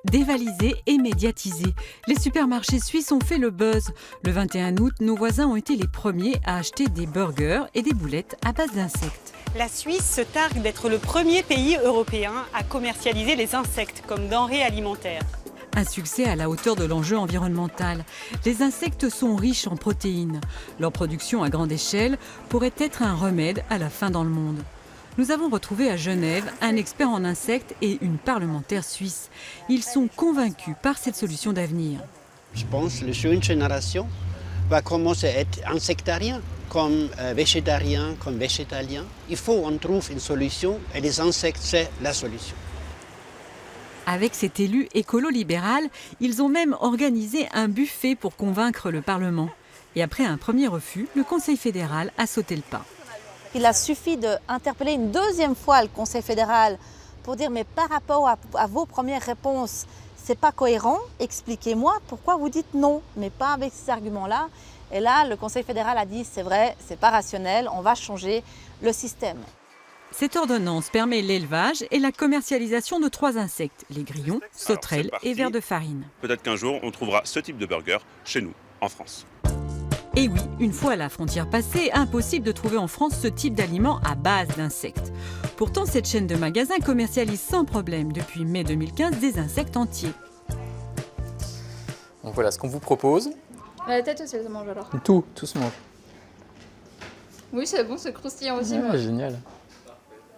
Dévalisés et médiatisés, les supermarchés suisses ont fait le buzz. Le 21 août, nos voisins ont été les premiers à acheter des burgers et des boulettes à base d'insectes. La Suisse se targue d'être le premier pays européen à commercialiser les insectes comme denrées alimentaires. Un succès à la hauteur de l'enjeu environnemental. Les insectes sont riches en protéines. Leur production à grande échelle pourrait être un remède à la faim dans le monde. Nous avons retrouvé à Genève un expert en insectes et une parlementaire suisse. Ils sont convaincus par cette solution d'avenir. Je pense que la jeune génération va commencer à être insectarien, comme végétarien, comme végétalien. Il faut qu'on trouve une solution et les insectes, c'est la solution. Avec cet élu écolo-libéral, ils ont même organisé un buffet pour convaincre le Parlement. Et après un premier refus, le Conseil fédéral a sauté le pas. Il a suffi d'interpeller une deuxième fois le Conseil fédéral pour dire mais par rapport à vos premières réponses, c'est pas cohérent, expliquez-moi pourquoi vous dites non, mais pas avec ces arguments-là. Et là, le Conseil fédéral a dit c'est vrai, c'est pas rationnel, on va changer le système. Cette ordonnance permet l'élevage et la commercialisation de 3 insectes, les grillons, sauterelles et vers de farine. Peut-être qu'un jour, on trouvera ce type de burger chez nous, en France. Et oui, une fois la frontière passée, impossible de trouver en France ce type d'aliment à base d'insectes. Pourtant, cette chaîne de magasins commercialise sans problème depuis mai 2015 des insectes entiers. Donc voilà ce qu'on vous propose. La tête aussi, elle se mange alors. Tout se mange. Oui, c'est bon, c'est croustillant aussi. Ouais, moi. génial.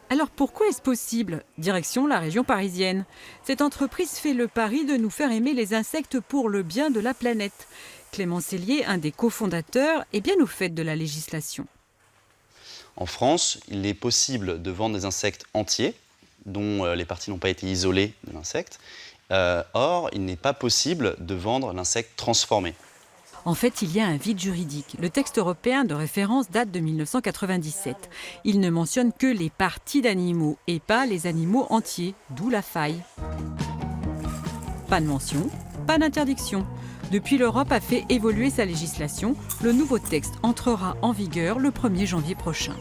Alors pourquoi est-ce possible? Direction la région parisienne. Cette entreprise fait le pari de nous faire aimer les insectes pour le bien de la planète. Clément Cellier, un des cofondateurs, est bien au fait de la législation. En France, il est possible de vendre des insectes entiers, dont les parties n'ont pas été isolées de l'insecte. Or, il n'est pas possible de vendre l'insecte transformé. En fait, il y a un vide juridique. Le texte européen de référence date de 1997. Il ne mentionne que les parties d'animaux et pas les animaux entiers, d'où la faille. Pas de mention, pas d'interdiction. Depuis, l'Europe a fait évoluer sa législation. Le nouveau texte entrera en vigueur le 1er janvier prochain.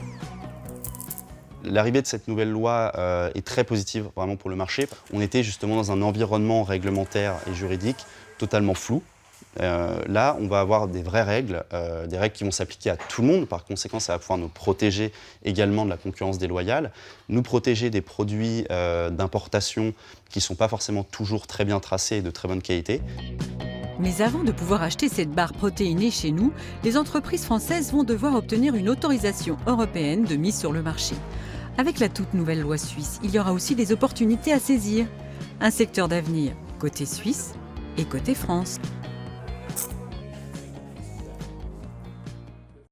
L'arrivée de cette nouvelle loi est très positive vraiment pour le marché. On était justement dans un environnement réglementaire et juridique totalement flou. Là, on va avoir des vraies règles, des règles qui vont s'appliquer à tout le monde. Par conséquent, ça va pouvoir nous protéger également de la concurrence déloyale, nous protéger des produits d'importation qui ne sont pas forcément toujours très bien tracés et de très bonne qualité. Mais avant de pouvoir acheter cette barre protéinée chez nous, les entreprises françaises vont devoir obtenir une autorisation européenne de mise sur le marché. Avec la toute nouvelle loi suisse, il y aura aussi des opportunités à saisir. Un secteur d'avenir côté Suisse et côté France.